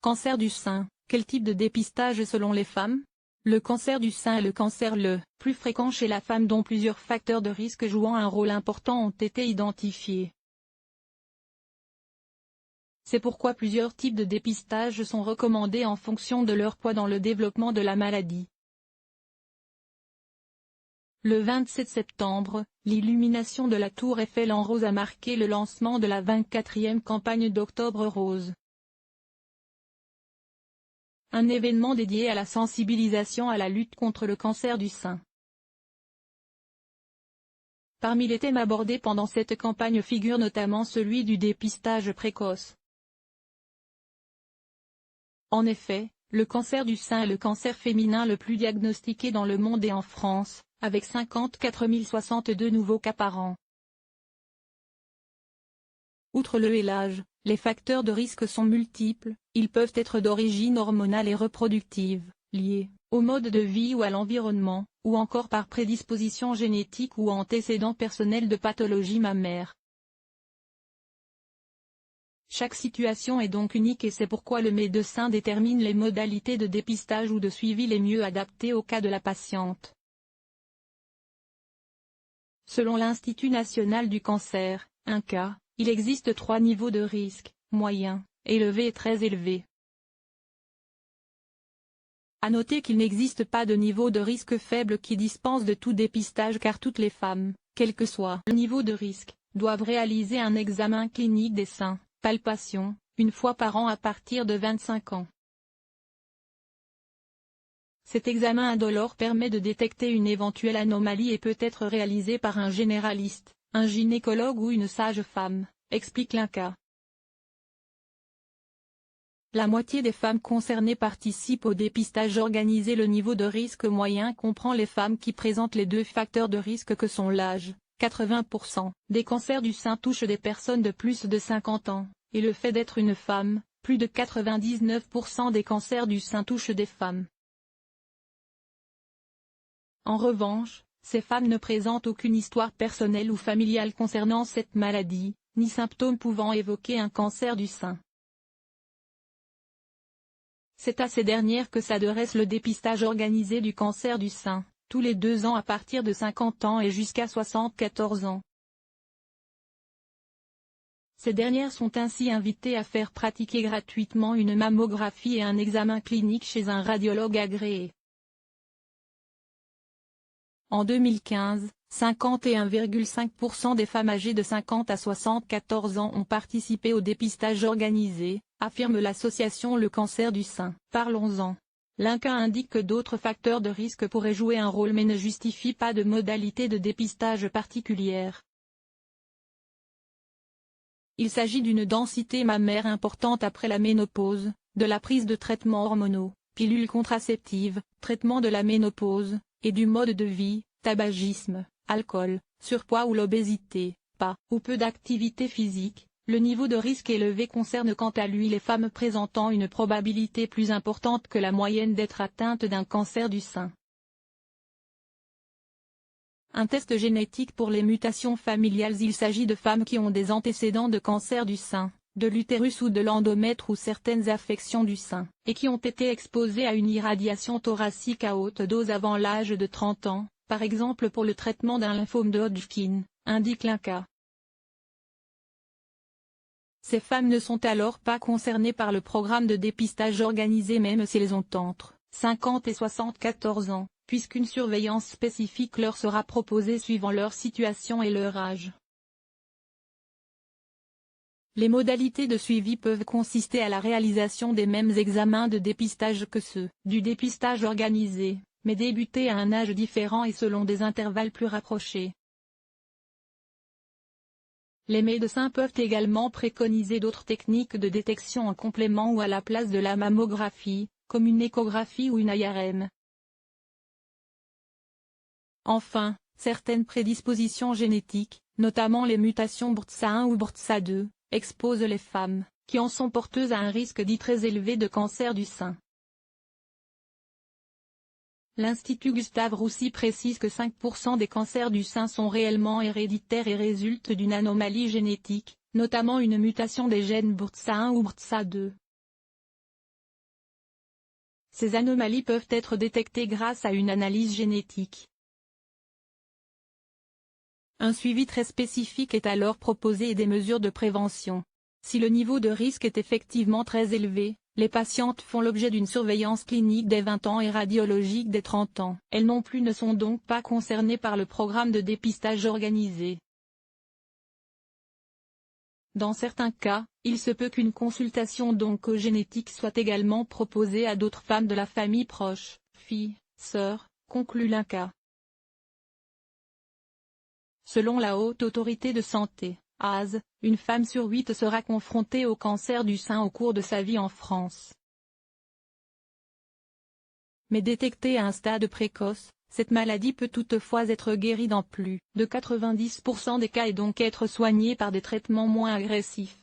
Cancer du sein, quel type de dépistage selon les femmes? Le cancer du sein est le cancer le plus fréquent chez la femme dont plusieurs facteurs de risque jouant un rôle important ont été identifiés. C'est pourquoi plusieurs types de dépistage sont recommandés en fonction de leur poids dans le développement de la maladie. Le 27 septembre, l'illumination de la tour Eiffel en rose a marqué le lancement de la 24e campagne d'Octobre Rose. Un événement dédié à la sensibilisation à la lutte contre le cancer du sein. Parmi les thèmes abordés pendant cette campagne figure notamment celui du dépistage précoce. En effet, le cancer du sein est le cancer féminin le plus diagnostiqué dans le monde et en France, avec 54 062 nouveaux cas par an. Outre le et l'âge, les facteurs de risque sont multiples, ils peuvent être d'origine hormonale et reproductive, liés au mode de vie ou à l'environnement, ou encore par prédisposition génétique ou antécédents personnels de pathologie mammaire. Chaque situation est donc unique et c'est pourquoi le médecin détermine les modalités de dépistage ou de suivi les mieux adaptées au cas de la patiente. Selon l'Institut national du cancer, INCa, il existe 3 niveaux de risque, moyen, élevé et très élevé. À noter qu'il n'existe pas de niveau de risque faible qui dispense de tout dépistage car toutes les femmes, quel que soit le niveau de risque, doivent réaliser un examen clinique des seins, palpation, une fois par an à partir de 25 ans. Cet examen indolore permet de détecter une éventuelle anomalie et peut être réalisé par un généraliste, un gynécologue ou une sage-femme, explique l'INCa. La moitié des femmes concernées participent au dépistage organisé. Le niveau de risque moyen comprend les femmes qui présentent les 2 facteurs de risque que sont l'âge, 80% des cancers du sein touchent des personnes de plus de 50 ans, et le fait d'être une femme, plus de 99% des cancers du sein touchent des femmes. En revanche, ces femmes ne présentent aucune histoire personnelle ou familiale concernant cette maladie, ni symptômes pouvant évoquer un cancer du sein. C'est à ces dernières que s'adresse le dépistage organisé du cancer du sein, tous les 2 ans à partir de 50 ans et jusqu'à 74 ans. Ces dernières sont ainsi invitées à faire pratiquer gratuitement une mammographie et un examen clinique chez un radiologue agréé. En 2015, 51,5% des femmes âgées de 50 à 74 ans ont participé au dépistage organisé, affirme l'association Le Cancer du Sein. Parlons-en. L'INCa indique que d'autres facteurs de risque pourraient jouer un rôle mais ne justifient pas de modalité de dépistage particulière. Il s'agit d'une densité mammaire importante après la ménopause, de la prise de traitements hormonaux, pilules contraceptives, traitement de la ménopause, et du mode de vie, tabagisme, alcool, surpoids ou l'obésité, pas ou peu d'activité physique. Le niveau de risque élevé concerne quant à lui les femmes présentant une probabilité plus importante que la moyenne d'être atteintes d'un cancer du sein. Un test génétique pour les mutations familiales. Il s'agit de femmes qui ont des antécédents de cancer du sein, de l'utérus ou de l'endomètre ou certaines affections du sein, et qui ont été exposées à une irradiation thoracique à haute dose avant l'âge de 30 ans, par exemple pour le traitement d'un lymphome de Hodgkin, indique l'INCa. Ces femmes ne sont alors pas concernées par le programme de dépistage organisé même si elles ont entre 50 et 74 ans, puisqu'une surveillance spécifique leur sera proposée suivant leur situation et leur âge. Les modalités de suivi peuvent consister à la réalisation des mêmes examens de dépistage que ceux du dépistage organisé, mais débuter à un âge différent et selon des intervalles plus rapprochés. Les médecins peuvent également préconiser d'autres techniques de détection en complément ou à la place de la mammographie, comme une échographie ou une IRM. Enfin, certaines prédispositions génétiques, notamment les mutations BRCA1 ou BRCA2, exposent les femmes, qui en sont porteuses à un risque dit très élevé de cancer du sein. L'Institut Gustave Roussy précise que 5% des cancers du sein sont réellement héréditaires et résultent d'une anomalie génétique, notamment une mutation des gènes BRCA1 ou BRCA2. Ces anomalies peuvent être détectées grâce à une analyse génétique. Un suivi très spécifique est alors proposé et des mesures de prévention. Si le niveau de risque est effectivement très élevé, les patientes font l'objet d'une surveillance clinique dès 20 ans et radiologique dès 30 ans. Elles non plus ne sont donc pas concernées par le programme de dépistage organisé. Dans certains cas, il se peut qu'une consultation d'oncogénétique soit également proposée à d'autres femmes de la famille proche, filles, sœurs, conclut l'INCa. Selon la Haute Autorité de Santé, (HAS), une femme sur 8 sera confrontée au cancer du sein au cours de sa vie en France. Mais détectée à un stade précoce, cette maladie peut toutefois être guérie dans plus de 90% des cas et donc être soignée par des traitements moins agressifs.